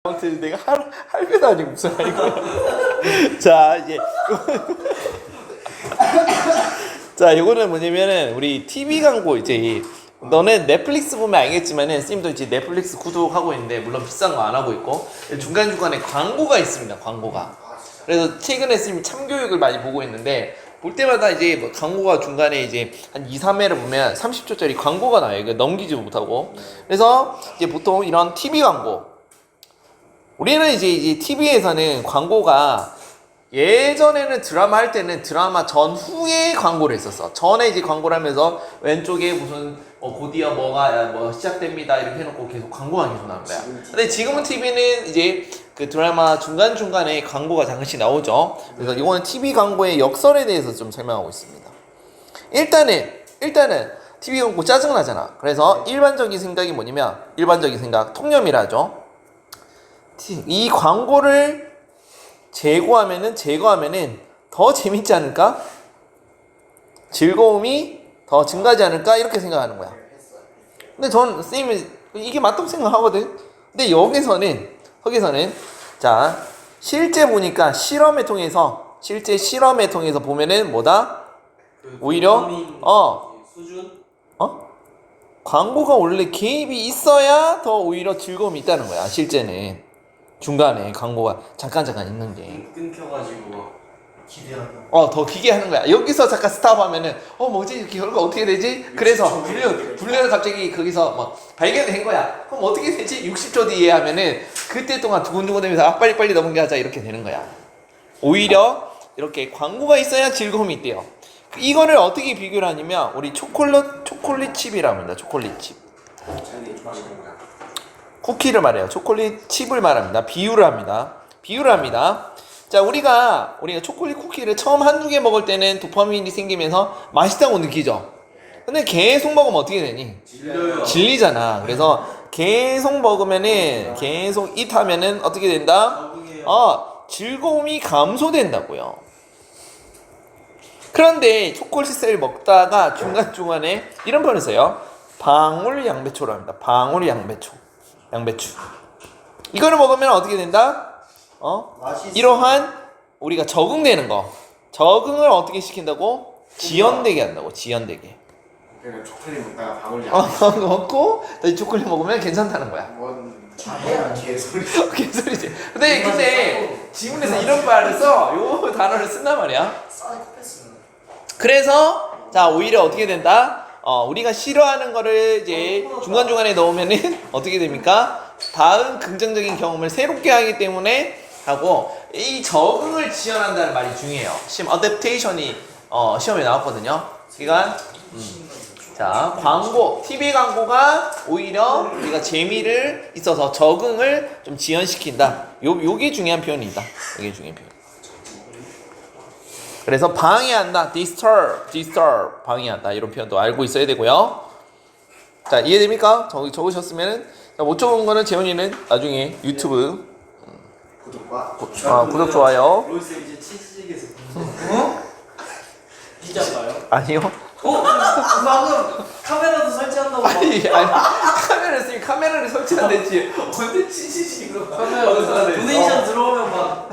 아무튼 내가 할배도 아니고 무슨 아니고. 자 이제 자 요거는 뭐냐면은 우리 TV 광고 이제 너는 넷플릭스 보면 알겠지만은 쌤도 이제 넷플릭스 구독하고 있는데 물론 비싼 거 안 하고 있고 중간중간에 광고가 있습니다. 광고가. 그래서 최근에 쌤이 참교육을 많이 보고 있는데 볼 때마다 이제 뭐 광고가 중간에 이제 한 2, 3회를 보면 30초짜리 광고가 나와요. 이거 넘기지 못하고. 그래서 이제 보통 이런 TV 광고 우리는 이제 TV에서는 광고가 예전에는 드라마 할 때는 드라마 전후에 광고를 했었어. 전에 이제 광고를 하면서 왼쪽에 무슨 곧이어 뭐가 시작됩니다 이렇게 해놓고 계속 광고가 계속 나오는 거야. 근데 지금은 TV는 이제 그 드라마 중간중간에 광고가 잠깐씩 나오죠. 그래서 이거는 TV 광고의 역설에 대해서 좀 설명하고 있습니다. 일단은 TV 광고 짜증나잖아. 그래서 일반적인 생각이 뭐냐면 일반적인 생각 통념이라 하죠. 이 광고를 제거하면은 더 재밌지 않을까? 즐거움이 더 증가하지 않을까? 이렇게 생각하는 거야. 근데 전 선생님이 이게 맞다고 생각하거든. 근데 여기서는 자 실제 보니까 실험을 통해서 보면은 뭐다? 오히려 수준? 광고가 원래 개입이 있어야 더 오히려 즐거움이 있다는 거야. 실제는 중간에 광고가 잠깐 있는 게 끊겨가지고 막 기대하다. 더 기괴하는 거야. 여기서 잠깐 스탑하면은 뭐지? 결과 어떻게 되지? 그래서 불륜을 갑자기 거기서 뭐 발견된 거야. 그럼 어떻게 되지? 60초 뒤에 하면은 그때 동안 두근두근되면서 빨리 넘겨가자 이렇게 되는 거야. 오히려 이렇게 광고가 있어야 즐거움이 있대요. 이거를 어떻게 비교를 하냐면 우리 초콜릿 칩이라고 합니다. 초콜릿 칩. 쿠키를 말해요. 초콜릿 칩을 말합니다. 비유를 합니다. 자, 우리가 초콜릿 쿠키를 처음 한두 개 먹을 때는 도파민이 생기면서 맛있다고 느끼죠. 근데 계속 먹으면 어떻게 되니? 질리잖아. 그래서 계속 먹으면은 계속 하면은 어떻게 된다? 즐거움이 감소된다고요. 그런데 초콜릿을 먹다가 중간중간에 이런 표현을 써요. 방울 양배추로 합니다. 방울 양배추. 이거를 먹으면 어떻게 된다? 이러한 우리가 적응되는 거. 적응을 어떻게 시킨다고? 지연되게 한다고. 지연되게. 그러니까 초콜릿 먹다가 방울 양배추 먹고 다시 초콜릿 먹으면 괜찮다는 거야. 개소리지. 근데 지문에서 이런 말을 써. 요 단어를 쓴단 말이야. 그래서 자 오히려 어떻게 된다? 우리가 싫어하는 거를 이제 중간중간에 넣으면은 어떻게 됩니까? 다음 긍정적인 경험을 새롭게 하기 때문에 하고 이 적응을 지연한다는 말이 중요해요. 시험 어댑테이션이 시험에 나왔거든요. 그러니까 자 TV 광고가 오히려 우리가 재미를 있어서 적응을 좀 지연시킨다. 요게 중요한 표현이다. 이게 중요한 표현. 그래서 방해한다, disturb, 방해한다 이런 표현도 알고 있어야 되고요. 자 이해됩니까? 적으셨으면은 못 적은 거는 재훈이는 나중에 유튜브 구독 좋아요. 로이스 이제 치즈직에서 진짜 봐요? 아니요. 방금 카메라도 설치한다고. 아니 카메라를 설치 안 됐지. 언제 치즈직으로 카메라 도네이션 들어오면 막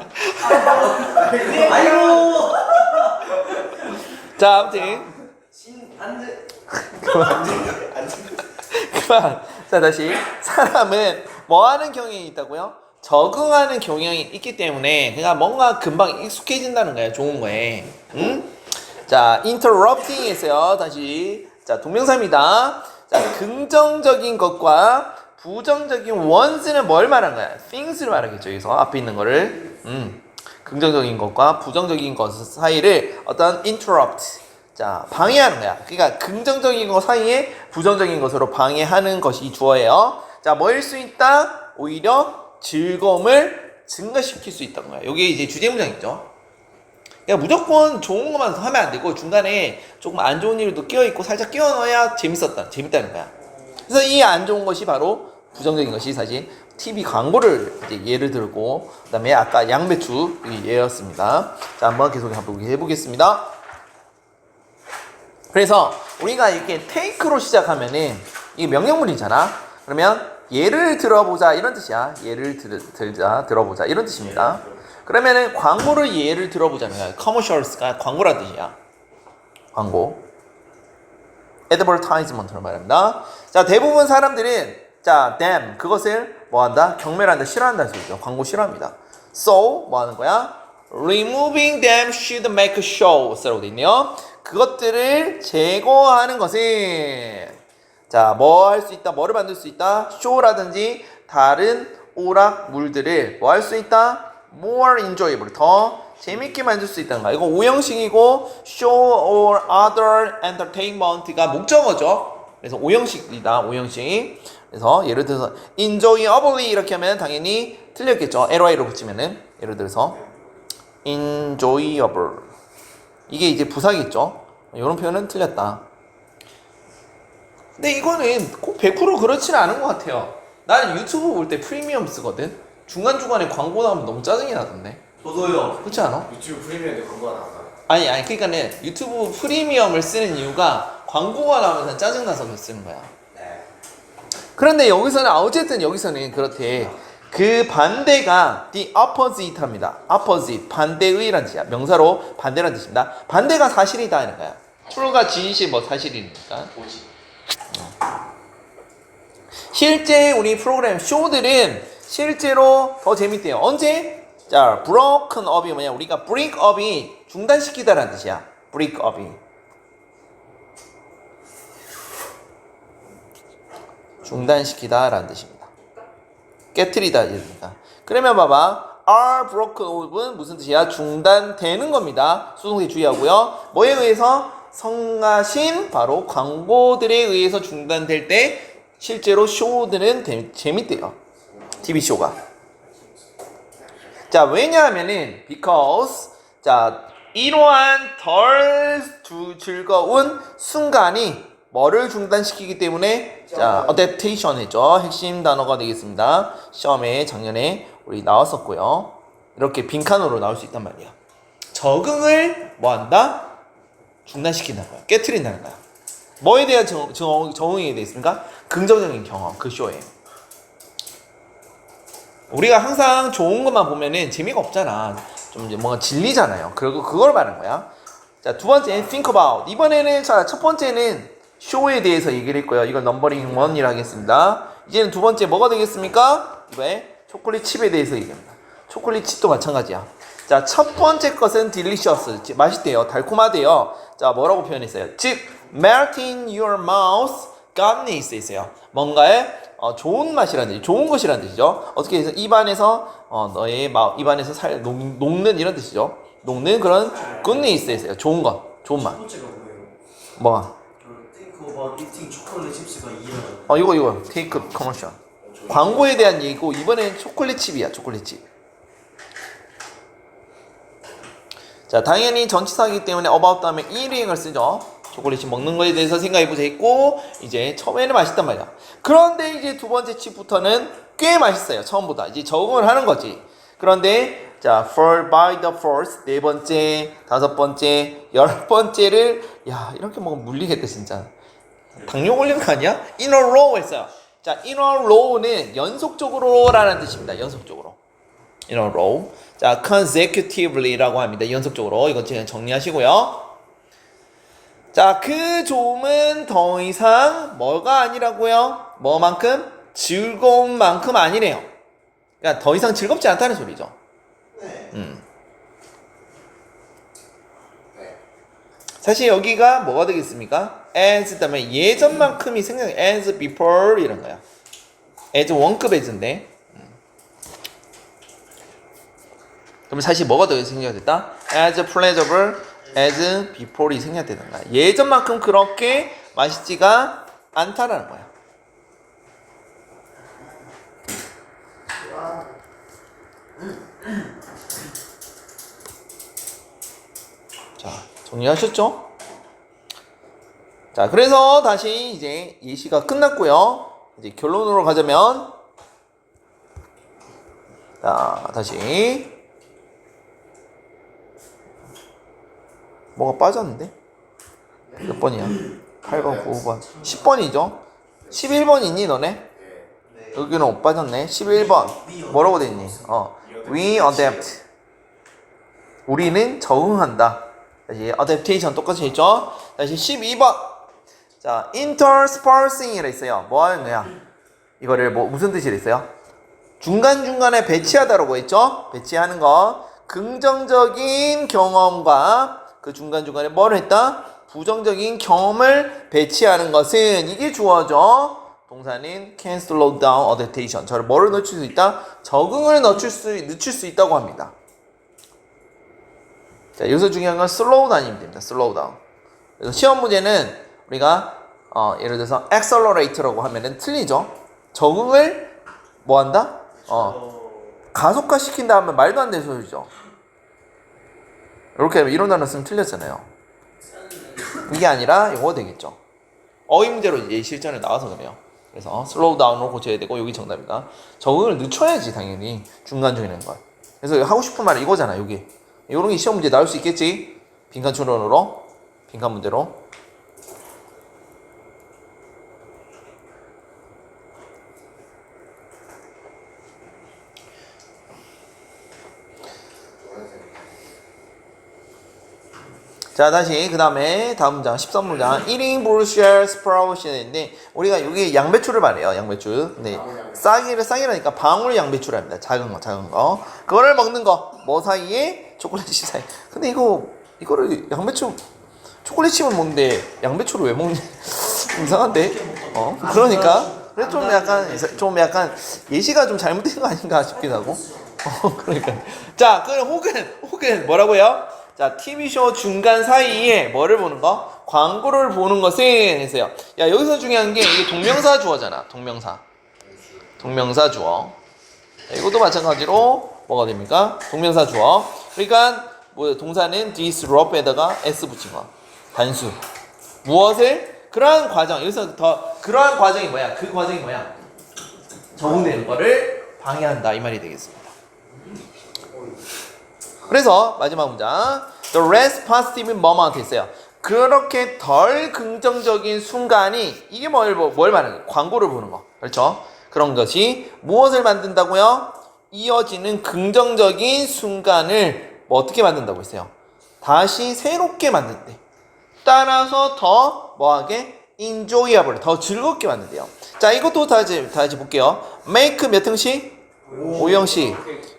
아이고. 자 아무튼 안돼. 그만. 자 다시 사람은 뭐하는 경향이 있다고요? 적응하는 경향이 있기 때문에 그냥 뭔가 금방 익숙해진다는 거예요. 좋은 거에. 자 interrupting 했어요. 다시 자 동명사입니다. 자 긍정적인 것과 부정적인 once는 뭘 말한 거야? things를 말하겠죠. 여기서 앞에 있는 거를 긍정적인 것과 부정적인 것 사이를 어떤 interrupt 자 방해하는 거야. 그러니까 긍정적인 것 사이에 부정적인 것으로 방해하는 것이 주어예요. 자 뭐일 수 있다? 오히려 즐거움을 증가시킬 수 있다는 거야. 이게 이제 주제문장이죠. 그러니까 무조건 좋은 것만 하면 안 되고 중간에 조금 안 좋은 일도 끼어있고 살짝 끼워 넣어야 재밌다는 거야. 그래서 이 안 좋은 것이 바로 부정적인 것이 사실 TV 광고를 이제 예를 들고 그다음에 아까 양배추 예였습니다. 자 한번 계속 해보겠습니다. 그래서 우리가 이렇게 take로 시작하면은 이게 명령문이잖아. 그러면 예를 들어보자 이런 뜻이야. 예를 들어보자 이런 뜻입니다. 그러면은 광고를 예를 들어보자면 commercials가 광고라는 뜻이야. 광고. advertisement를 말합니다. 자, 대부분 사람들은 자, them 그것을 뭐한다? 경멸한다, 싫어한다는 소리죠. 광고 싫어합니다. So 뭐 하는 거야? Removing them should make a show라고 돼 있네요. 그것들을 제거하는 것은 자, 뭐 할 수 있다? 뭐를 만들 수 있다? show라든지 다른 오락물들을 뭐 할 수 있다? more enjoyable 더 재밌게 만들 수 있다는 거야. 이거 오형식이고 show or other entertainment가 목적어죠. 그래서 오형식이다. 오형식. 그래서 예를 들어서 enjoyably 이렇게 하면 당연히 틀렸겠죠. ly로 붙이면은 예를 들어서 enjoyable 이게 이제 부사겠죠. 이런 표현은 틀렸다. 근데 이거는 꼭 100% 그렇지는 않은 것 같아요. 나는 유튜브 볼 때 프리미엄 쓰거든. 중간중간에 광고 나오면 너무 짜증이 나던데. 저도요. 그렇지 않아? 유튜브 프리미엄에 광고가 나온다. 아니 그러니까는 유튜브 프리미엄을 쓰는 이유가 광고가 나오면 짜증나서 쓰는 거야. 네. 그런데 어쨌든 여기서는 그렇대. 그 반대가 the opposite합니다. opposite 반대의란 뜻이야. 명사로 반대란 뜻입니다. 반대가 사실이다 이런 거야. true가 진실 뭐 사실이니까. 실제 우리 프로그램 쇼들은 실제로 더 재밌대요. 언제? 자, broken up이 뭐냐? 우리가 break up이 중단시키다라는 뜻이야. break up이. 중단시키다라는 뜻입니다. 깨트리다 이러니까. 그러면 봐봐. are broken up은 무슨 뜻이야? 중단되는 겁니다. 수동태 주의하고요. 뭐에 의해서? 성가신 바로 광고들에 의해서 중단될 때 실제로 쇼들은 재밌대요. TV쇼가. 자, 왜냐하면은 because 자, 이러한 덜 즐거운 순간이 뭐를 중단시키기 때문에 자, adaptation 했죠. 핵심 단어가 되겠습니다. 시험에 작년에 우리 나왔었고요. 이렇게 빈칸으로 나올 수 있단 말이야. 적응을 뭐 한다? 중단시킨다는 거야. 깨트린다는 거야. 뭐에 대한 적응이 되어 있습니까? 긍정적인 경험, 그 쇼에. 우리가 항상 좋은 것만 보면은 재미가 없잖아. 좀 이제 뭔가 질리잖아요. 그리고 그걸 말하는 거야. 자, 두 번째, think about. 이번에는, 자, 첫 번째는 쇼에 대해서 얘기를 했고요. 이걸 넘버링 1이라 하겠습니다. 이제는 두 번째 뭐가 되겠습니까? 이번에 초콜릿 칩에 대해서 얘기합니다. 초콜릿 칩도 마찬가지야. 자, 첫 번째 것은 delicious. 맛있대요. 달콤하대요. 자, 뭐라고 표현했어요? 즉, melt in your mouth, goodness 있어요. 뭔가의 좋은 맛이라는 뜻이, 좋은 것이라는 뜻이죠. 어떻게 해서 입안에서 너의 입안에서 녹는 이런 뜻이죠. 녹는 그런 goodness 있어요. 좋은 것, 좋은 맛. 첫 번째가 뭐예요? 뭐가? Think about eating chocolate chips가 이해가. 이거 take commercial. 광고에 대한 얘기고 이번엔 초콜릿 칩이야. 초콜릿 칩. 자, 당연히 전치사이기 때문에 about 다음에 이행을 쓰죠. 초콜릿 칩 먹는 거에 대해서 생각해보자 했고 이제 처음에는 맛있단 말이야. 그런데 이제 두 번째 칩부터는 꽤 맛있어요. 처음보다 이제 적응을 하는 거지. 그런데 자, by the first 네 번째, 다섯 번째, 열 번째를 야 이렇게 먹으면 물리겠다 진짜. 당뇨 걸리는 거 아니야? In a row 했어요. 자, in a row는 연속적으로라는 뜻입니다. 연속적으로. In a row. 자, consecutively라고 합니다. 연속적으로. 이거 지금 정리하시고요. 자, 그 조음은 더 이상 뭐가 아니라고요? 뭐만큼? 즐거운 만큼 아니래요. 그러니까 더 이상 즐겁지 않다는 소리죠. 네. 사실 여기가 뭐가 되겠습니까? as 다음에 예전만큼이 생각해. as before 이런 거야. as 원급 as인데. 그럼 사실 뭐가 더 생략됐다? as pleasurable as before이 생략되는 거야. 예전만큼 그렇게 맛있지가 않다라는 거야. 자, 정리하셨죠? 자, 그래서 다시 이제 예시가 끝났고요. 이제 결론으로 가자면 자, 다시 뭐가 빠졌는데? 몇 번이야? 8번, 9번, 10번이죠? 11번 있니 너네? 네. 여기는 못 빠졌네. 11번. 뭐라고 돼 있니? We adapt. 우리는 적응한다. 다시 adaptation 똑같이 있죠? 다시 12번. 자, interspersing이라 있어요. 뭐 하는 거야? 이거를 뭐 무슨 뜻이라 있어요? 중간중간에 배치하다라고 했죠? 배치하는 거. 긍정적인 경험과 그 중간중간에 뭘 했다? 부정적인 경험을 배치하는 것은 이게 주어죠. 동사는 can slow down adaptation. 저를 뭐를 늦출 수 있다? 적응을 늦출 수 있다고 합니다. 자, 여기서 중요한 건 slow down이면 됩니다. slow down. 그래서 시험 문제는 우리가 예를 들어서 accelerate라고 하면은 틀리죠. 적응을 뭐 한다? 가속화 시킨다 하면 말도 안 되는 소리죠. 이렇게 이런 단어 쓰면 틀렸잖아요. 이게 아니라 이거 되겠죠. 어휘 문제로 이제 실전에 나와서 그래요. 그래서 슬로우 다운으로 고쳐야 되고 여기 정답이다. 적응을 늦춰야지 당연히 중간중간에 있는 걸. 그래서 하고 싶은 말은 이거잖아. 여기 이런 게 시험 문제 나올 수 있겠지. 빈칸 추론으로 빈칸 문제로. 자, 다시 그 다음에 다음 문장 13문장 eating Brussels sprout인데 우리가 여기 양배추를 말해요. 양배추. 근데 싹이라니까 방울 양배추랍니다. 작은 거. 그거를 먹는 거. 뭐 사이에? 초콜릿 사이. 근데 이거를 양배추 초콜릿 칩을 먹는데 양배추를 왜 먹니? 이상한데. 그러니까 그래 좀 약간 예시가 좀 잘못된 거 아닌가 싶기도 하고. 그러니까. 자, 그럼 혹은 뭐라고요? 자, TV쇼 중간 사이에 뭐를 보는 거? 광고를 보는 것은 했어요. 야, 여기서 중요한 게 이게 동명사 주어잖아. 동명사 주어. 자, 이것도 마찬가지로 뭐가 됩니까? 동명사 주어. 그러니까 뭐 동사는 disrupt에다가 s 붙인 거. 단수. 무엇을? 그러한 과정. 여기서 그러한 과정이 뭐야? 그 과정이 뭐야? 적응되는 거를 방해한다 이 말이 되겠습니다. 그래서 마지막 문장 The less positive moment 있어요. 그렇게 덜 긍정적인 순간이 이게 뭘 말하는 거예요? 광고를 보는 거. 그렇죠? 그런 것이 무엇을 만든다고요? 이어지는 긍정적인 순간을 뭐 어떻게 만든다고 했어요? 다시 새롭게 만든대. 따라서 더 뭐하게? enjoyable, 더 즐겁게 만든대요. 자, 이것도 다시 볼게요. make 몇 형식? 5형식.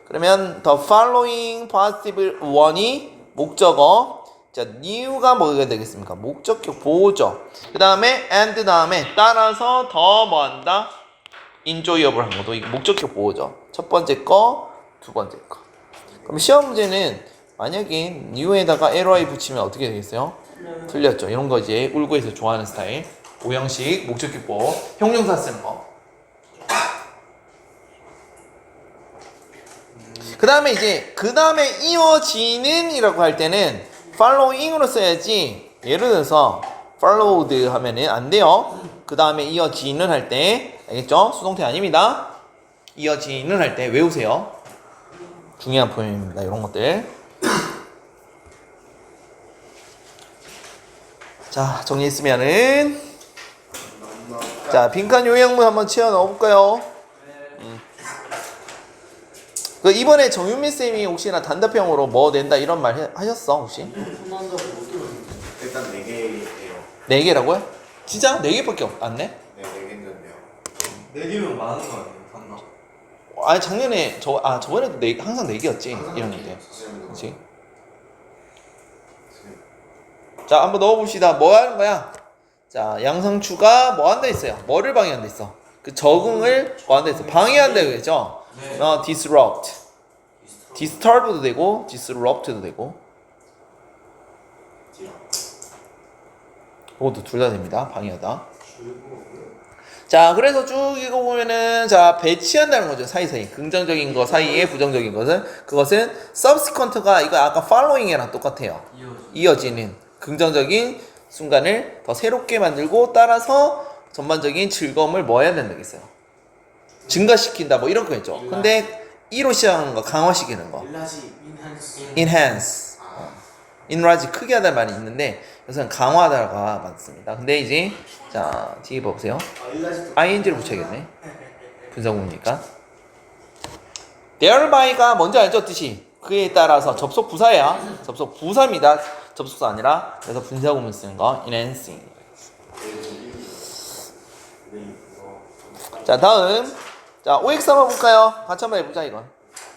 그러면 the following participle one이 목적어. 자, new가 뭐가 되겠습니까? 목적격 보호죠. 그 다음에 and 다음에 따라서 더 뭐한다? enjoyable 한 것도 이게 목적격 보호죠. 첫 번째 거, 두 번째 거. 그럼 시험 문제는 만약에 new에다가 ly 붙이면 어떻게 되겠어요? 틀렸죠. 이런 거 이제 울고에서 좋아하는 스타일. 5형식 목적격 보호, 형용사 쓰는 거. 그 다음에 이어지는 이라고 할 때는 following으로 써야지. 예를 들어서 followed 하면은 안 돼요. 그 다음에 이어지는 할 때, 알겠죠? 수동태 아닙니다. 이어지는 할 때 외우세요. 중요한 포인트입니다. 이런 것들. 자, 정리했으면은 자, 빈칸 요약문 한번 채워 넣어볼까요? 그 이번에 정윤미 쌤이 혹시나 단답형으로 뭐 낸다 이런 말 하셨어 혹시? 일단 4개예요. 4개라고요? 진짜? 4개밖에 안 내? 네, 4개인데요. 4개면 많은 거 아니에요? 단나? 아니 작년에 저번에도 항상 4개였지 이랬는데. 그렇지? 자, 한번 넣어봅시다. 뭐 하는 거야? 자, 양상추가 뭐 한다 했어요? 뭐를 방해한다 했어? 그 적응을 뭐 한다 했어? 방해한다 그랬죠? 네. disrupt. disturb도 되고 disrupt도 되고. 그것도 둘 다 됩니다. 방해하다. 자, 그래서 쭉 읽어보면은 자, 배치한다는 거죠. 사이사이. 긍정적인 거 사이에 부정적인 것은 그것은 subsequent가 이거 아까 following이랑 똑같아요. 이어지는 긍정적인 순간을 더 새롭게 만들고 따라서 전반적인 즐거움을 뭐 해야 된다겠어요? 증가시킨다 뭐 이런 거 있죠. 근데 E로 시작하는 거 강화시키는 거. 일라지 enhance. enlarge 크게 하다는 말이 있는데 여기서는 강화하다가 맞습니다. 근데 이제 자 뒤에 보세요. 일라지도 ing를 붙여야겠네. 분사구문이니까. thereby,가 뭔지 알죠? 뜻이 그에 따라서 접속 부사야. 접속 부사입니다. 접속사 아니라. 그래서 분사구문 쓰는 거 enhancing. 자 다음 자 OX 한번 볼까요? 같이 한번 해보자 이건.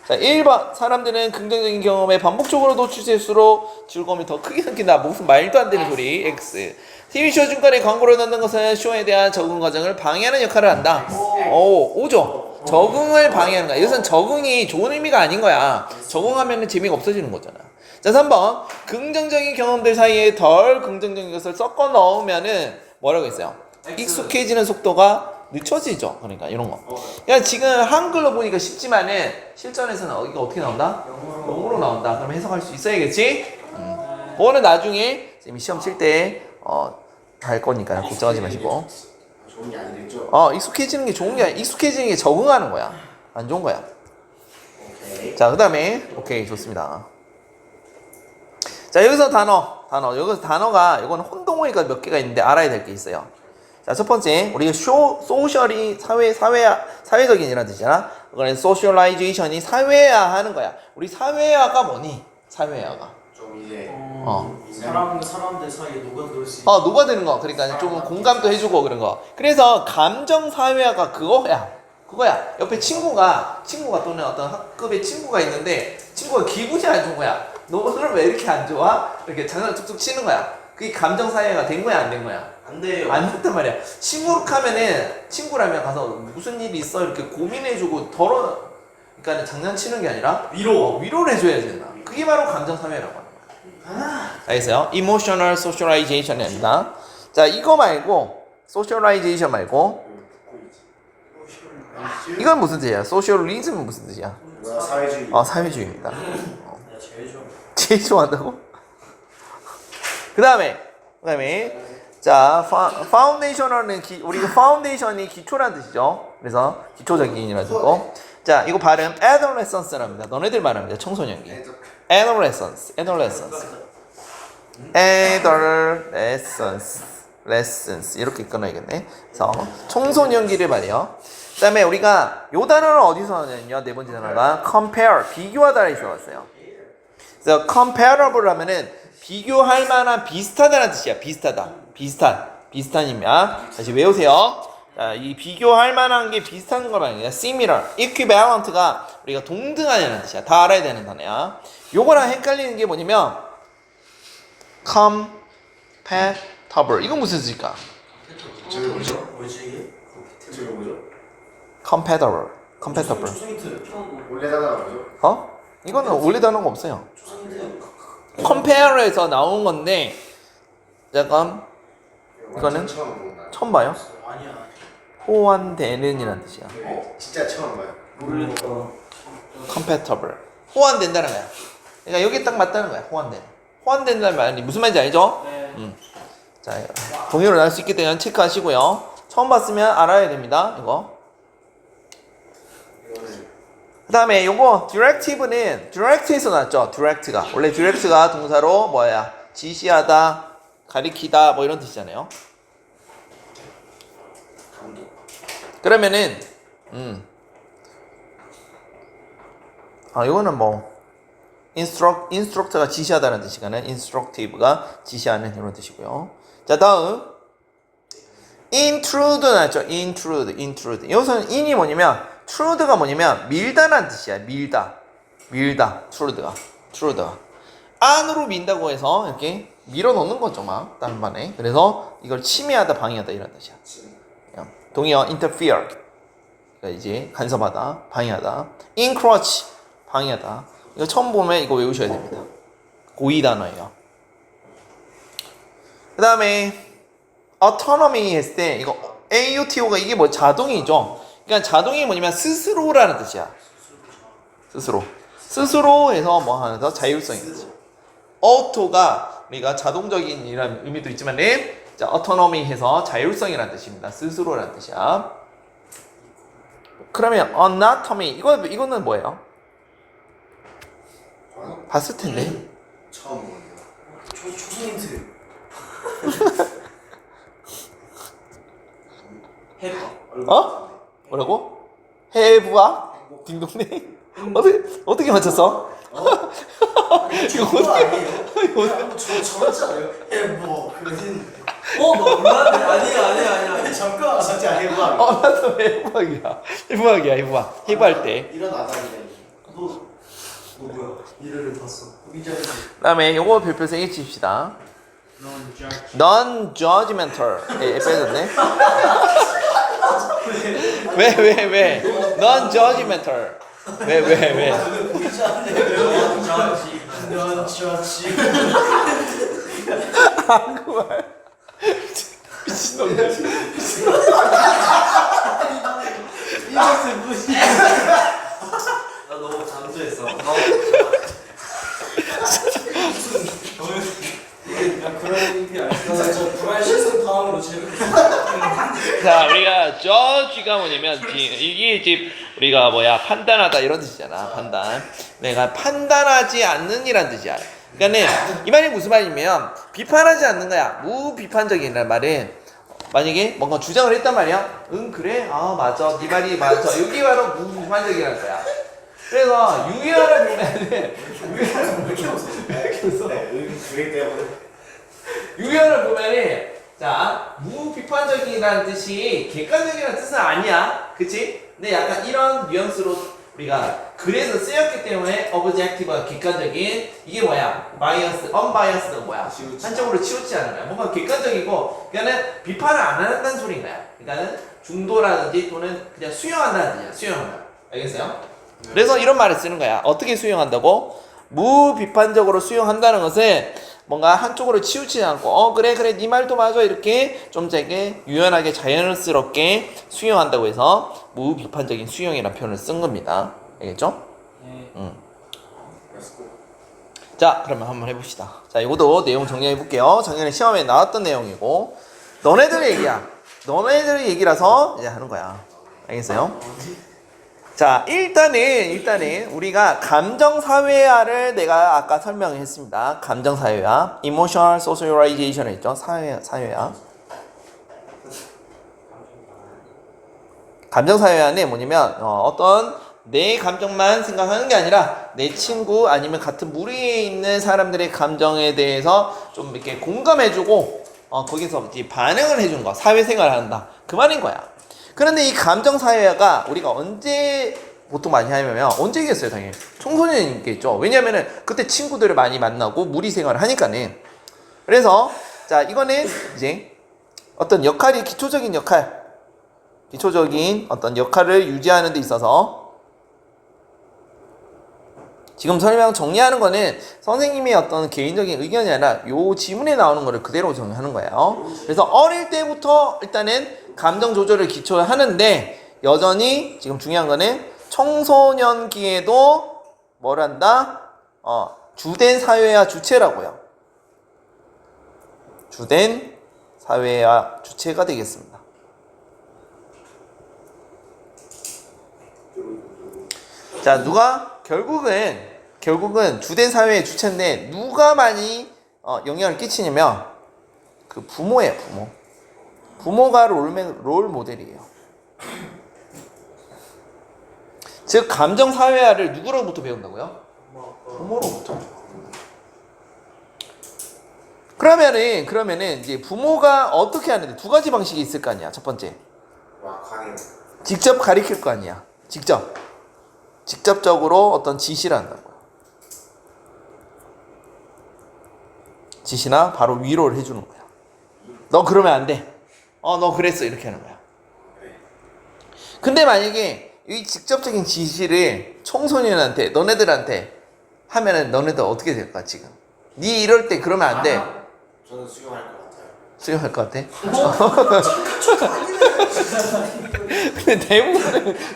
자 1번 사람들은 긍정적인 경험에 반복적으로 노출될수록 즐거움이 더 크게 느낀다. 무슨 말도 안 되는 소리. X TV쇼 중간에 광고를 넣는 것은 쇼에 대한 적응 과정을 방해하는 역할을 한다. 오죠. 적응을 방해하는 거야. 이것은 적응이 좋은 의미가 아닌 거야. 적응하면 재미가 없어지는 거잖아. 자 3번 긍정적인 경험들 사이에 덜 긍정적인 것을 섞어 넣으면은 뭐라고 했어요? 익숙해지는 속도가 늦춰지죠. 그러니까 이런 거. 야 지금 한글로 보니까 쉽지만은 실전에서는 이거 어떻게 나온다? 영어로 나온다. 그럼 해석할 수 있어야겠지? 그거는 나중에 시험 칠 때 할 거니까요. 걱정하지 마시고. 좋은 게 아니겠죠? 익숙해지는 게 좋은 게 아니라 익숙해지는 게 적응하는 거야. 안 좋은 거야. 오케이. 자, 그 다음에 오케이 좋습니다. 자 여기서 단어 여기서 단어가 이거는 혼동어가 몇 개가 있는데 알아야 될 게 있어요. 자 첫 번째 우리가 소셜이 사회적인이라는 뜻이잖아. 그거는 소셜라이제이션이 사회화하는 거야. 우리 사회화가 뭐니? 사회화가 좀 이제 사람들 사이에 녹아들 수 있는 녹아드는 거. 그러니까 좀 공감도 해주고 그런 거. 그래서 감정 사회화가 그거야. 옆에 친구가 또는 어떤 학급의 친구가 있는데 친구가 기분이 안 좋은 거야. 너는 왜 이렇게 안 좋아? 이렇게 장난 툭툭 치는 거야. 그게 감정 사회화가 된 거야, 안 된 거야? 안 돼요. 안 됐단 말이야. 친구라면 가서 무슨 일이 있어 이렇게 고민해주고 그러니까 장난치는 게 아니라 위로를 해줘야 된다. 그게 바로 감정 사회라고 하는 거야. 알겠어요? Emotional Socialization입니다. 자 이거 말고 Socialization 말고 이건 무슨 뜻이야? Socialism은 무슨 뜻이야? 사회주의. 사회주의입니다. 내가 제일 좋아. 제일 좋아한다고? 그 다음에 자 파운데이션은 우리가 파운데이션이 기초라는 뜻이죠. 그래서 기초적인이라는 뜻이고 자 이거 발음 adolescence랍니다. 너네들 말합니다. 청소년기 adolescence lessons 이렇게 끊어야겠네. 그래서 청소년기를 말해요. 그 다음에 우리가 요 단어는 어디서 나왔냐면요. 네 번째 단어가 compare 비교하다라 있어왔어요. 그래서 comparable 하면은 비교할 만한 비슷하다는 뜻이야. 비슷한이면 다시 외우세요. 자, 이 비교할 만한 게 비슷한 걸 말이야. similar, equivalent가 우리가 동등하냐는 뜻이야. 다 알아야 되는 단어야. 요거랑 헷갈리는 게 뭐냐면 compatible 이건 무슨 뜻일까? 저게 뭐죠? 뭐지 이게? 저게 뭐죠? compatible 초성 힌트. 원래 단어가 뭐죠? 이거는 원래 단어가 없어요. 초성 힌트. compare에서 나온 건데 약간 이거는 처음 봐요? 아니야. 호환되는이라는 뜻이야. 진짜 처음 봐요. 모르겠다. compatible 호환된다는 거야. 그러니까 여기 딱 맞다는 거야. 호환된다는 말이 무슨 말인지 알죠? 네. 자 동의로 나올 수 있기 때문에 체크하시고요. 처음 봤으면 알아야 됩니다. 이거. 그 다음에 요거 directive는 direct에서 나왔죠. direct가 원래 direct가 동사로 뭐야? 지시하다, 가리키다 뭐 이런 뜻이잖아요. 그러면은 요거는 뭐 instruct가 지시하다는 뜻이가는 instructive가 지시하는 이런 뜻이고요. 자 다음 intrude 나왔죠. intrude 여기서는 in이 뭐냐면 trude가 뭐냐면 밀다라는 뜻이야. 밀다 trude가 안으로 민다고 해서 이렇게 밀어넣는 거죠. 막 다른 반에. 그래서 이걸 침해하다 방해하다 이런 뜻이야. 동의어 interfere 그러니까 이제 간섭하다 방해하다. encroach 방해하다. 이거 처음 보면 이거 외우셔야 됩니다. 고위 단어예요. 그 다음에 autonomy 했을 때 이거 AUTO가 이게 뭐 자동이죠. 그러니까 자동이 뭐냐면 스스로라는 뜻이야. 스스로 해서 뭐 하는 더 자율성이 뜻이야. auto가 우리가 자동적인 이라는 의미도 있지만 자, autonomy 해서 자율성이라는 뜻입니다. 스스로라는 뜻이야. 그러면 anatomy 이거는 뭐예요? 봤을 텐데. 처음 보네요. 초성 힌트. 해봐. 뭐라고? 해부와 딩동댕. 어떻게 맞췄어? 이거 그거 어떻게? 아니에요? 저 저랬잖아요. 뭐 그러신. 너 몰랐네. 아니야. 잠깐. 진짜 해봐. 나도 해부학이야. 해부학. 해부할 때. 이런 아다리네. 너 뭐야? 이래를 봤어. 미자리. 그다음에 요거 별표 3개 칩시다. Non-judgmental. 빼졌네. 왜? Non-judgmental. 왜? 보이지 않네. 저지. 한국말. 미친놈들. 이것을 무시. 나 너무 잠수했어. 그런 의미 아니야. 저 불알 실수 다음으로 재밌게. 자, 우리가 judge가 뭐냐면 이게 이제 우리가 판단하다 이런 뜻이잖아. 판단. 내가 판단하지 않는 이란 뜻이야. 그러니까는 이 말이 무슨 말이냐면 비판하지 않는 거야. 무비판적이란 말은 만약에 뭔가 주장을 했단 말이야. 응 그래? 맞아. 네 말이 맞아. 이게 바로 무비판적이라는 거야. 그래서 유희화를 보면은 왜 이렇게 웃어? 그게 때문에. 유희화를 보면은 자 무비판적이라는 뜻이 객관적이라는 뜻은 아니야. 그치? 근데 약간 이런 뉘앙스로 우리가 그래서 쓰였기 때문에 objective가 객관적인 이게 bias, unbiased가 한쪽으로 치우치지 않는 거야. 뭔가 객관적이고 그러니까는 비판을 안 한다는 소리인 거야. 그러니까는 중도라든지 또는 그냥 수용한다는 뜻이야. 수용한다. 알겠어요? 그래서 이런 말을 쓰는 거야. 어떻게 수용한다고? 무비판적으로 수용한다는 것은 뭔가 한쪽으로 치우치지 않고 그래 네 말도 맞아 이렇게 좀 되게 유연하게 자연스럽게 수용한다고 해서 무비판적인 수용이라는 표현을 쓴 겁니다. 알겠죠? 네. 자 그러면 한번 해봅시다. 자 이것도 내용 정리해 볼게요. 작년에 시험에 나왔던 내용이고 너네들의 얘기야. 너네들의 얘기라서 이제 하는 거야. 알겠어요? 자 일단은 우리가 감정사회화를 내가 아까 설명을 했습니다. 감정사회화 Emotional Socialization을 했죠. 사회화 감정사회화는 뭐냐면 어떤 내 감정만 생각하는 게 아니라 내 친구 아니면 같은 무리에 있는 사람들의 감정에 대해서 좀 이렇게 공감해주고 거기서 이제 반응을 해주는 거. 사회생활을 한다 그 말인 거야. 그런데 이 감정사회화가 우리가 언제 보통 많이 하냐면 언제겠어요? 당연히 청소년이겠죠. 왜냐면은 그때 친구들을 많이 만나고 무리 생활을 하니까는. 그래서 자 이거는 이제 어떤 역할이 기초적인 어떤 역할을 유지하는 데 있어서 지금 설명 정리하는 거는 선생님의 어떤 개인적인 의견이 아니라 요 지문에 나오는 거를 그대로 정리하는 거예요. 그래서 어릴 때부터 일단은 감정 조절을 기초로 하는데 여전히 지금 중요한 거는 청소년기에도 뭘 한다? 주된 사회화 주체라고요. 주된 사회화 주체가 되겠습니다. 자, 결국은 주된 사회의 주체인데 누가 많이 영향을 끼치냐면 그 부모예요. 부모가 롤 모델이에요. 즉 감정 사회화를 누구로부터 배운다고요? 부모로부터. 그러면은 이제 부모가 어떻게 하는데 두 가지 방식이 있을 거 아니야. 첫 번째. 직접 가르칠 거 아니야. 직접적으로 어떤 지시를 한다고요. 지시나 바로 위로를 해주는 거야. 너 그러면 안 돼. 너 그랬어. 이렇게 하는 거야. 근데 만약에 이 직접적인 지시를 청소년한테, 너네들한테 하면은 너네들 어떻게 될까, 지금? 네 이럴 때 그러면 안 돼. 저는 수용할 것 같아요. 수용할 것 같아? 근데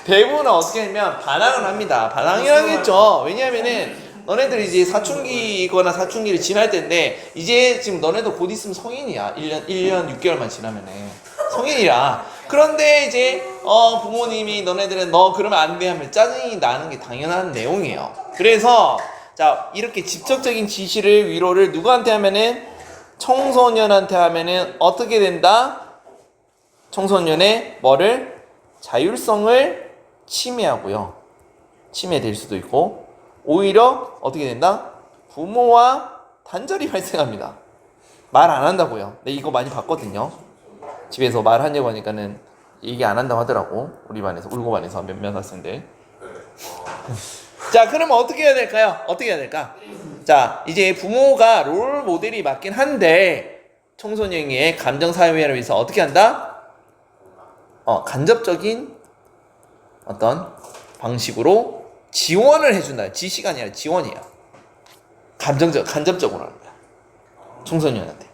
대부분은 어떻게 하냐면 반항을 합니다. 반항을 하겠죠. 왜냐면은 너네들 이제 사춘기거나 사춘기를 지날 때인데 이제 지금 너네도 곧 있으면 성인이야. 1년 6개월만 지나면은 성인이라. 그런데 이제 부모님이 너네들은 너 그러면 안 돼 하면 짜증이 나는 게 당연한 내용이에요. 그래서 자 이렇게 직접적인 지시를 위로를 누구한테 하면은 청소년한테 하면은 어떻게 된다? 청소년의 뭐를? 자율성을 침해하고요. 침해될 수도 있고 오히려 어떻게 된다? 부모와 단절이 발생합니다. 말 안 한다고요. 네, 이거 많이 봤거든요. 집에서 말하냐고 하니까는 얘기 안 한다고 하더라고. 우리 반에서 울고 반에서 몇몇 학생들. 자, 그러면 어떻게 해야 될까요? 어떻게 해야 될까? 자, 이제 부모가 롤 모델이 맞긴 한데 청소년의 감정 사회화를 위해서 어떻게 한다? 간접적인 어떤 방식으로 지원을 해준다. 지시가 아니라 지원이야. 간접적으로 하는 거야. 청소년한테.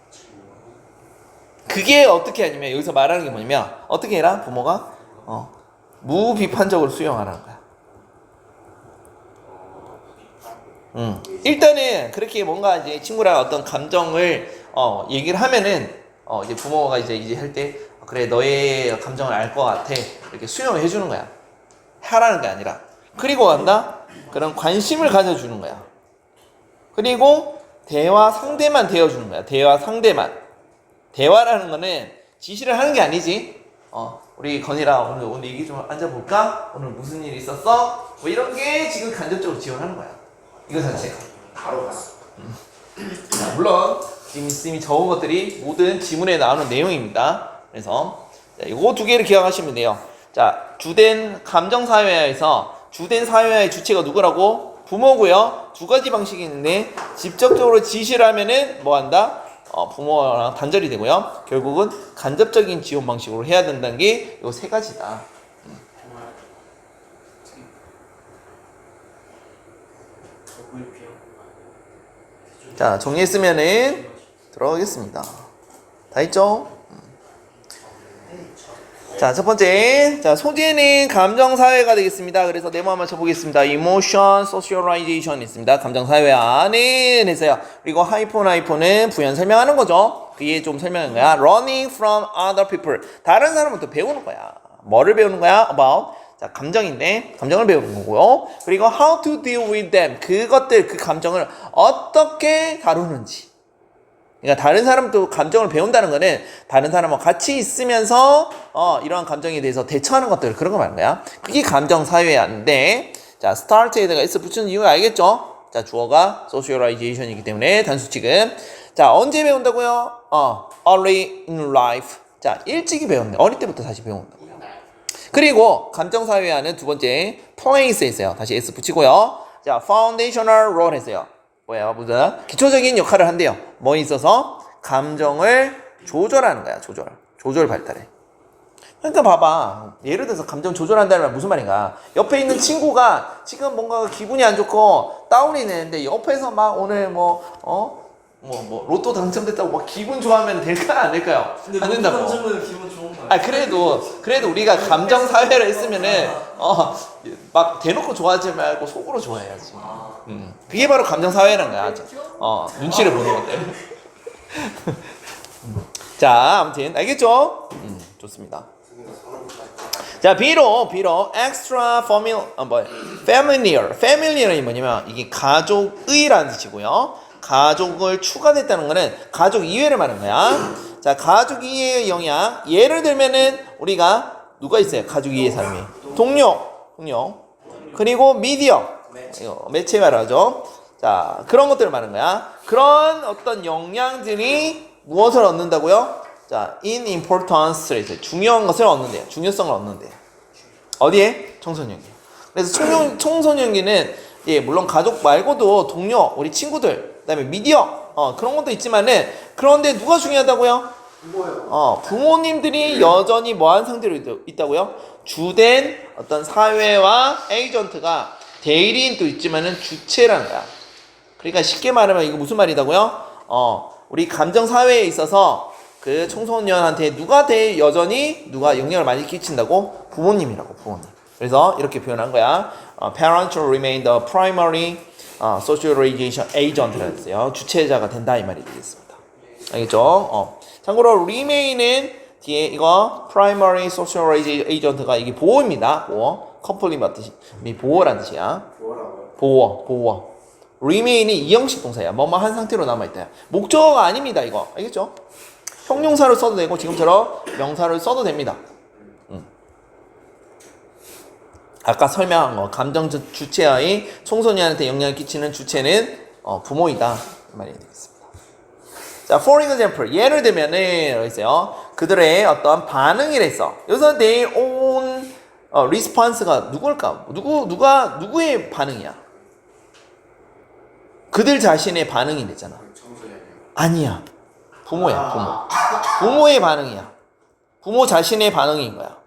그게 어떻게 하냐면 여기서 말하는 게 뭐냐면 어떻게 해라? 부모가 무비판적으로 수용하라는 거야. 일단은 그렇게 뭔가 이제 친구랑 어떤 감정을 얘기를 하면은 이제 부모가 이제 할 때 그래 너의 감정을 알 것 같아 이렇게 수용을 해주는 거야. 하라는 게 아니라. 그리고 한다 그런 관심을 가져주는 거야. 그리고 대화 상대만 되어주는 거야. 대화 상대만. 대화라는 거는 지시를 하는 게 아니지. 우리 건이랑 오늘 얘기 좀 앉아볼까? 오늘 무슨 일 있었어? 뭐 이런 게 지금 간접적으로 지원하는 거야. 이거 자체가. 바로 갔어. 자, 물론 지금 쌤이 적은 것들이 모든 지문에 나오는 내용입니다. 그래서 이거 두 개를 기억하시면 돼요. 자, 주된 감정 사회화에서 주된 사회화의 주체가 누구라고? 부모고요. 두 가지 방식이 있는데 직접적으로 지시를 하면은 뭐 한다? 부모랑 단절이 되고요. 결국은 간접적인 지원 방식으로 해야 된다는 게 이 세 가지다. 자, 정리했으면은 들어가겠습니다. 다 했죠? 자, 첫 번째. 자, 소재는 감정사회가 되겠습니다. 그래서 네모 한번 쳐보겠습니다. Emotion, Socialization 있습니다. 감정사회화는 했어요. 그리고 하이폰은 부연 설명하는 거죠. 그게 좀 설명한 거야. Learning from other people. 다른 사람부터 배우는 거야. 뭐를 배우는 거야? About. 자, 감정인데, 감정을 배우는 거고요. 그리고 how to deal with them. 그것들, 그 감정을 어떻게 다루는지. 그러니까 다른 사람도 감정을 배운다는 거는 다른 사람과 같이 있으면서 이러한 감정에 대해서 대처하는 것들 그런 거 말하는 거야. 그게 감정 사회화인데 자 start에다가 s 붙이는 이유가 알겠죠? 자 주어가 socialization이기 때문에 단수 지금 자 언제 배운다고요? early in life. 자 일찍이 배웠네. 어릴 때부터 다시 배운다고요. 그리고 감정 사회화는 두 번째 place에 있어요. 다시 s 붙이고요. 자 foundational role 했어요. 뭐야, 보자. 기초적인 역할을 한대요. 뭐 있어서? 감정을 조절하는 거야, 조절 발달해. 그러니까 봐봐. 예를 들어서 감정 조절한다는 말 무슨 말인가? 옆에 있는 친구가 지금 뭔가 기분이 안 좋고 다운이 되는데 옆에서 막 오늘 로또 당첨됐다고 막 기분 좋아하면 될까요? 안 될까요? 근데 안 된다고. 감정은 기분 좋은 거야. 그래도 우리가 감정 사회를 했으면은 막 대놓고 좋아하지 말고 속으로 좋아해야지. 그게 바로 감정 사회라는 거야. 눈치를 보는 건데. 자, 아무튼 알겠죠? 좋습니다. 자, 비록 extra familiar이 뭐냐면 이게 가족의라는 뜻이고요. 가족을 추가됐다는 거는 가족 이외를 말하는 거야. 자, 가족 이외의 영향. 예를 들면은 우리가 누가 있어요? 가족 이외의 사람이. 동료. 그리고 미디어. 매체 말하죠. 자, 그런 것들을 말하는 거야. 그런 어떤 영향들이 무엇을 얻는다고요? 자, in importance를 있어요. 중요한 것을 얻는데요. 중요성을 얻는데요. 어디에? 청소년기. 그래서 청소년기는 물론 가족 말고도 동료, 우리 친구들, 그다음에 미디어, 그런 것도 있지만은 그런데 누가 중요하다고요? 부모님들이 여전히 뭐한 상태로 있다고요? 주된 어떤 사회와 에이전트가 대리인도 있지만은 주체라는 거야. 그러니까 쉽게 말하면 이거 무슨 말이다고요? 우리 감정 사회에 있어서 그 청소년한테 누가 영향을 많이 끼친다고? 부모님이라고, 부모님. 그래서 이렇게 표현한 거야. Parents remain the primary socialization agent라고 했어요. 주체자가 된다 이 말이 되겠습니다. 알겠죠? 참고로 remain은 뒤에 이거 primary socialization agent가 이게 보호입니다. 보호. 컴플리먼트 뜻이 보호라는 뜻이야. 뭐라고요? 보호. remain이 이형식 동사야. 뭐뭐 한 상태로 남아있다. 목적어가 아닙니다. 이거. 알겠죠? 형용사를 써도 되고 지금처럼 명사를 써도 됩니다. 아까 설명한 거 감정 주체의 청소년한테 영향을 끼치는 주체는 부모이다 이 말이 되겠습니다. 자, for example 예를 들면은 여기 있어요. 그들의 어떤 반응이랬어. 여기서 their own response가 누굴까? 누구의 반응이야? 그들 자신의 반응이 되잖아. 청소년이요. 아니야. 부모야, 부모. 부모의 반응이야. 부모 자신의 반응인 거야.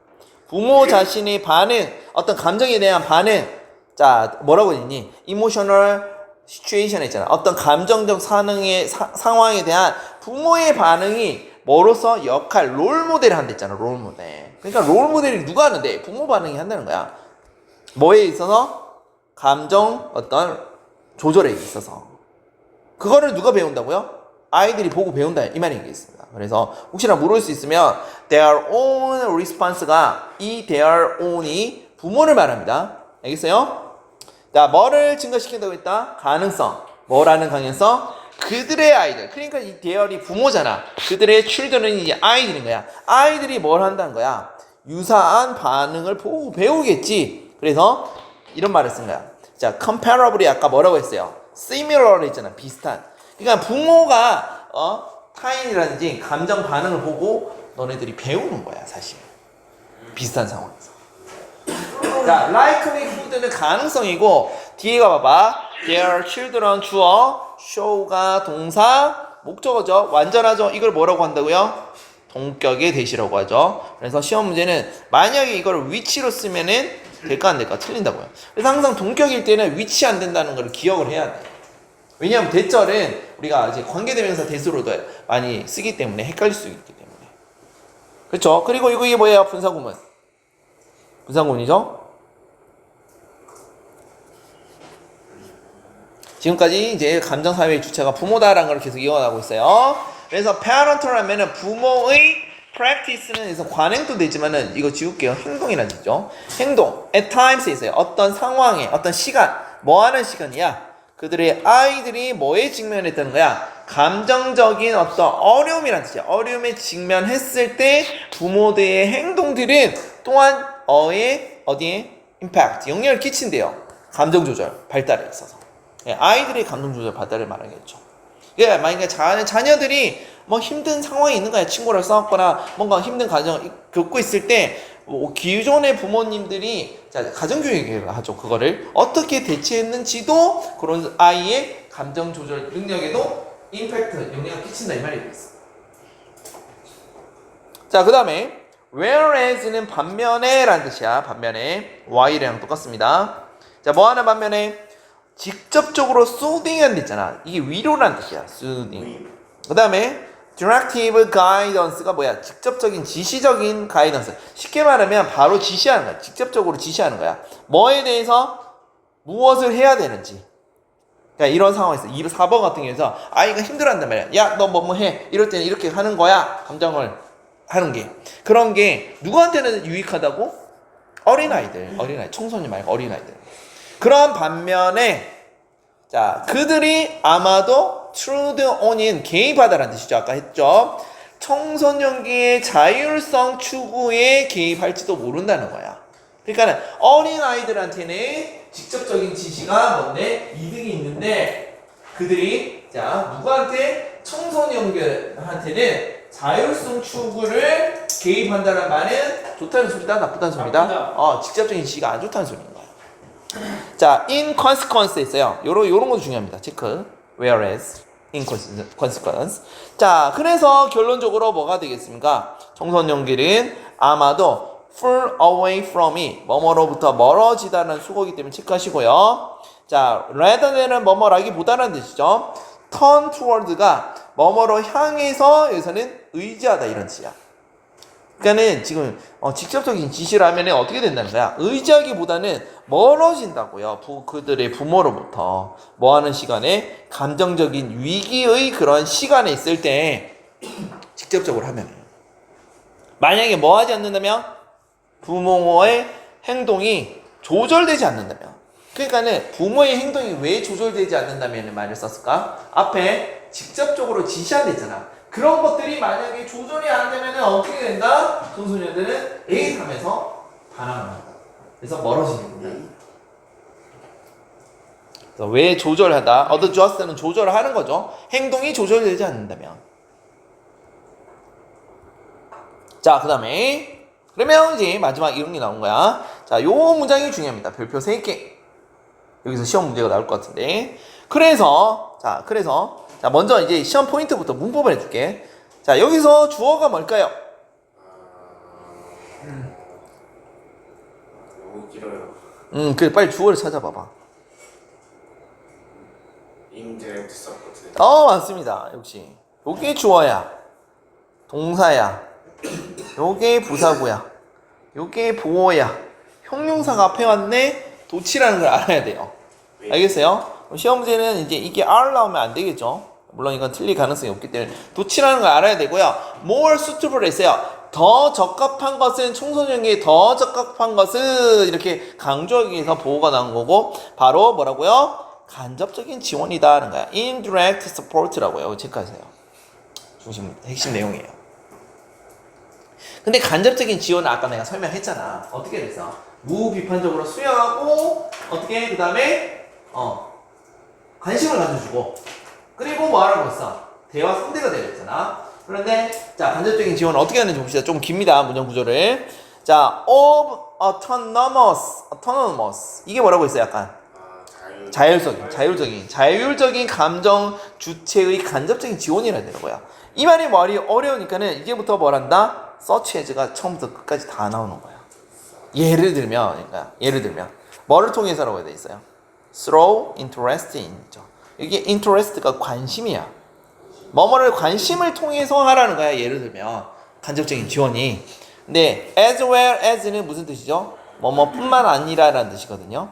부모 자신의 반응, 어떤 감정에 대한 반응. 자, 뭐라고 했니? emotional situation 있잖아. 어떤 감정적 상황에 대한 부모의 반응이 뭐로서 역할, 롤 모델을 한댔잖아, 롤 모델. 그러니까 롤 모델이 누가 하는데? 부모 반응이 한다는 거야. 뭐에 있어서? 감정 어떤 조절에 있어서. 그거를 누가 배운다고요? 아이들이 보고 배운다 이 말이 있겠습니다. 그래서 혹시나 모를 수 있으면 their own response가 이 their own이 부모를 말합니다. 알겠어요? 자, 뭐를 증가시킨다고 했다? 가능성. 뭐라는 가능성? 그들의 아이들. 그러니까 이 their이 부모잖아. 그들의 children은 이제 아이들인 거야. 아이들이 뭘 한다는 거야? 유사한 반응을 보고 배우겠지. 그래서 이런 말을 쓴 거야. 자, comparable이 아까 뭐라고 했어요? similar 했잖아. 비슷한. 그러니까 부모가 타인이라든지 감정 반응을 보고 너네들이 배우는 거야, 사실. 비슷한 상황에서. 자, likelihood는 가능성이고 뒤에가 봐봐. their children 주어, show가 동사, 목적어죠. 완전하죠. 이걸 뭐라고 한다고요? 동격의 대시라고 하죠. 그래서 시험 문제는 만약에 이걸 위치로 쓰면은 될까 안 될까 틀린다고요. 그래서 항상 동격일 때는 위치 안 된다는 걸 기억을 해야 돼. 왜냐하면 대절은 우리가 이제 관계대명사 대수로도 많이 쓰기 때문에 헷갈릴 수 있기 때문에. 그렇죠? 그리고 이게 뭐예요? 분사구문. 분사구문이죠? 지금까지 이제 감정사회의 주체가 부모다라는 걸 계속 이어나가고 있어요. 그래서 parental하면은 부모의 practice는 그래서 관행도 되지만은 이거 지울게요. 행동이라는 뜻이죠. 행동. at times에 있어요. 어떤 상황에, 어떤 시간, 뭐 하는 시간이야? 그들의 아이들이 뭐에 직면했다는 거야? 감정적인 어떤 어려움이라는 뜻이야. 어려움에 직면했을 때 부모들의 행동들은 또한 어디에? impact, 영향을 끼친대요. 감정 조절, 발달에 있어서. 아이들의 감정 조절 발달을 말하겠죠. 예, 만약에 자녀들이 뭐 힘든 상황이 있는 거야. 친구랑 싸웠거나 뭔가 힘든 과정을 겪고 있을 때 기존의 부모님들이 가정교육을 하죠. 그거를 어떻게 대처했는지도 그런 아이의 감정 조절 능력에도 임팩트, 영향을 끼친다 이 말이 되겠습니다. 자, 그 다음에 whereas는 반면에 라는 뜻이야. 반면에 y랑 똑같습니다. 자, 뭐 하는 반면에 직접적으로 soothing 하는 데 있잖아. 이게 위로라는 뜻이야. soothing. 그 다음에 directive guidance가 뭐야? 직접적인 지시적인 가이던스. 쉽게 말하면 바로 지시하는 거야. 직접적으로 지시하는 거야. 뭐에 대해서 무엇을 해야 되는지. 그러니까 이런 상황에서 4번 같은 경우에서 아이가 힘들어한단 말이야. 야, 너 뭐 해. 이럴 때는 이렇게 하는 거야. 감정을 하는 게. 그런 게 누구한테는 유익하다고? 어린아이들. 청소년 말고 어린아이들. 그런 반면에 자, 그들이 아마도 트루드 온인 개입하다라는 뜻이죠. 아까 했죠. 청소년기의 자율성 추구에 개입할지도 모른다는 거야. 그러니까 어린아이들한테는 직접적인 지시가 뭔데? 이득이 있는데 그들이 자, 누구한테? 청소년들한테는 자율성 추구를 개입한다는 말은 좋다는 소리다, 나쁘다는 소리다? 직접적인 지시가 안 좋다는 소리인 거야. 자, in consequence 있어요. 요런 것도 중요합니다. 체크. whereas, in consequence. 자, 그래서 결론적으로 뭐가 되겠습니까? 청소년기는 아마도 fall away from이 뭐뭐로부터 멀어지다는 수거이기 때문에 체크하시고요. 자, rather than은 뭐뭐라기보다는 뜻이죠. turn toward가 뭐뭐로 향해서 여기서는 의지하다 이런 뜻이야. 그러니까는 지금 직접적인 지시를 하면 어떻게 된다는 거야? 의지하기보다는 멀어진다고요. 그들의 부모로부터 뭐 하는 시간에 감정적인 위기의 그런 시간에 있을 때 직접적으로 하면 만약에 뭐 하지 않는다면 부모의 행동이 조절되지 않는다면 그러니까는 부모의 행동이 왜 조절되지 않는다면 말을 썼을까? 앞에 직접적으로 지시한다 했잖아. 그런 것들이 만약에 조절이 안 되면 어떻게 된다? 청소년들은 에잇하면서 반항을 한다. 그래서 멀어지는군요. 왜 조절하다? adjust는 조절을 하는 거죠. 행동이 조절되지 않는다면. 자, 그 다음에 그러면 이제 마지막 이런 게 나온 거야. 자, 요 문장이 중요합니다. 별표 3개. 여기서 시험 문제가 나올 것 같은데. 그래서 자 먼저 이제 시험 포인트부터 문법을 해줄게. 자, 여기서 주어가 뭘까요? 너무 길어요. 그래 빨리 주어를 찾아봐봐. 인디렉트 서포트. 맞습니다. 역시 요게 주어야, 동사야, 요게 부사구야, 요게 보어야. 형용사가 앞에 왔네. 도치라는 걸 알아야 돼요. 알겠어요? 시험 문제는 이제 이게 R 나오면 안 되겠죠. 물론 이건 틀릴 가능성이 없기 때문에 도치라는 걸 알아야 되고요. more suitable 했어요. 더 적합한 것은, 청소년에게 더 적합한 것은 이렇게 강조하기 위해서 보호가 나온 거고, 바로 뭐라고요? 간접적인 지원이다 하는 거야. indirect support라고요. 체크하세요. 핵심 내용이에요. 근데 간접적인 지원은 아까 내가 설명했잖아. 어떻게 됐어? 무비판적으로 수용하고, 어떻게, 그 다음에 관심을 가져주고, 그리고 뭐 하라고 했어? 대화 상대가 되겠잖아. 그런데 자, 간접적인 지원은 어떻게 하는지 봅시다. 좀 깁니다. 문장 구조를. 자, of autonomous. 이게 뭐라고 했어요? 약간 자율적인 감정 주체의 간접적인 지원이라 되는 거야. 이 말이 어려우니까는 이제부터 뭘 한다? search as가 처음부터 끝까지 다 나오는 거야. 예를 들면 뭐를 통해서라고 돼 있어요? through interest in죠. 이게 interest가 관심이야. 뭐뭐를 관심을 통해서 하라는 거야. 예를 들면 간접적인 지원이. 근데 as well as는 무슨 뜻이죠? 뭐뭐뿐만 아니라라는 뜻이거든요.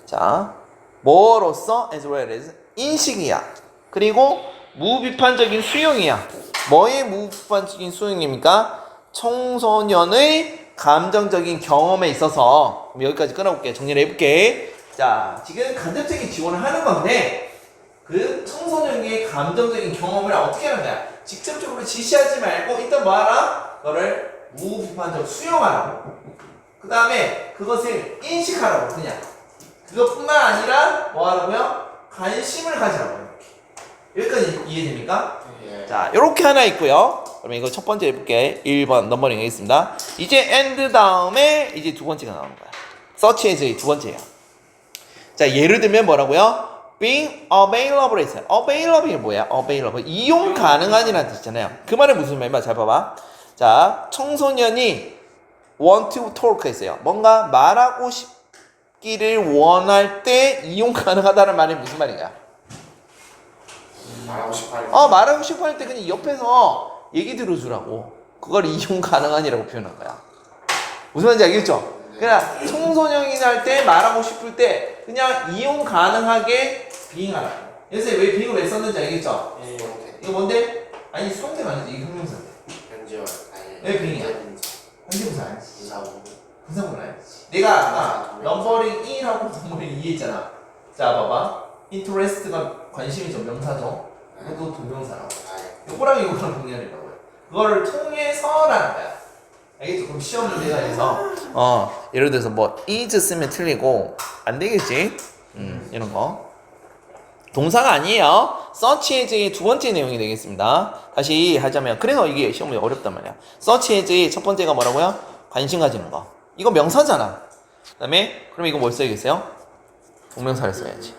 자, 뭐로써 as well as 인식이야. 그리고 무비판적인 수용이야. 뭐의 무비판적인 수용입니까? 청소년의 감정적인 경험에 있어서. 여기까지 끊어볼게. 정리를 해볼게. 자, 지금 간접적인 지원을 하는 건데 그 청소년의 감정적인 경험을 어떻게 하는 거야? 직접적으로 지시하지 말고 일단 뭐 하라? 너를 무비판적 수용하라고. 그 다음에 그것을 인식하라고. 그냥 그것뿐만 아니라 뭐 하라고요? 관심을 가지라고요. 여기까지 이해됩니까? 예. 자, 요렇게 하나 있고요. 그러면 이거 첫 번째 해볼게. 1번 넘버링 하겠습니다. 이제 and 다음에 이제 두 번째가 나오는 거야. search as의 두 번째야. 자, 예를 들면 뭐라고요? being available 했어요. available이 뭐야? available. 이용 가능한이라는 뜻이잖아요. 그 말은 무슨 말이야? 잘 봐봐. 자, 청소년이 want to talk 했어요. 뭔가 말하고 싶기를 원할 때 이용 가능하다는 말이 무슨 말인가요? 말하고 싶어 할 말하고 싶어 할 때 그냥 옆에서 얘기 들어주라고. 그걸 이용 가능한이라고 표현한 거야. 무슨 말인지 알겠죠? 그냥 청소년이 할 때 말하고 싶을 때 그냥 이용 가능하게 빙하라고. 그래서 왜 빙을 왜 썼는지 알겠죠? 예. 이거 뭔데? 아니 수동태가 아니지. 이거 형용사인데. 현지어. 왜 빙이야? 현지. 현재부사 아니지. 부사고. 분사구나 아니지. 내가 아까 넘버링 1하고 넘버링 2 했잖아. 자 봐봐. interest가 관심이죠. 명사죠. 이것도 동명사라고. 요거랑 요거랑 동의하려고요. 그거를 통해서라는 거야. 알겠죠? 그럼 시험 문제가 돼서 예를 들어서 뭐 is 쓰면 틀리고 안 되겠지? 이런 거. 동사가 아니에요. search as의 두 번째 내용이 되겠습니다. 다시 하자면 그래서 이게 시험 문제 어렵단 말이야. search as의 첫 번째가 뭐라고요? 관심 가지는 거. 이거 명사잖아. 그 다음에 그럼 이거 뭘 써야겠어요? 동명사를 써야지.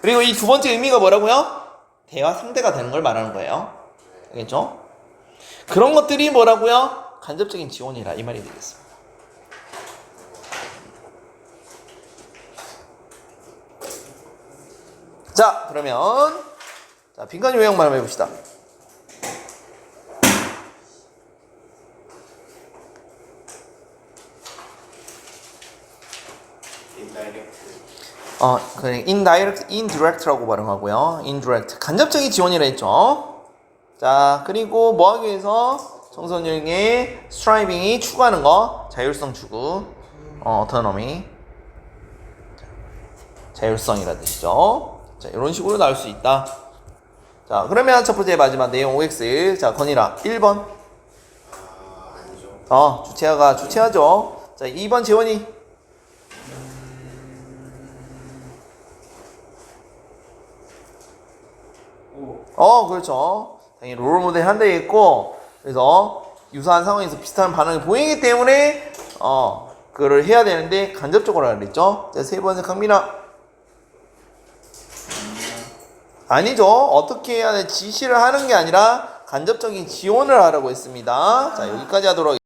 그리고 이 두 번째 의미가 뭐라고요? 대화 상대가 되는 걸 말하는 거예요. 알겠죠? 그런 것들이 뭐라고요? 간접적인 지원이라 이 말이 되겠습니다. 자, 그러면 자, 빈칸 요약만 한번 해봅시다. indirect라고 발음하고요. indirect 간접적인 지원이라 했죠. 자, 그리고 뭐 하기 위해서 청소년에게 striving이 추구하는 거, 자율성 추구, autonomy, 자율성이라 뜻이죠. 자, 이런 식으로 나올 수 있다. 자, 그러면 첫 번째 마지막 내용 OX. 자, 건이라 1번. 주체가 주체하죠. 자, 2번 재원이. 그렇죠. 당연히 롤 모델 한 대 있고, 그래서 유사한 상황에서 비슷한 반응이 보이기 때문에 그거를 해야 되는데 간접적으로 하라 그랬죠. 자, 세 번째 강민아. 아니죠. 어떻게 해야 돼? 지시를 하는 게 아니라 간접적인 지원을 하라고 했습니다. 자, 여기까지 하도록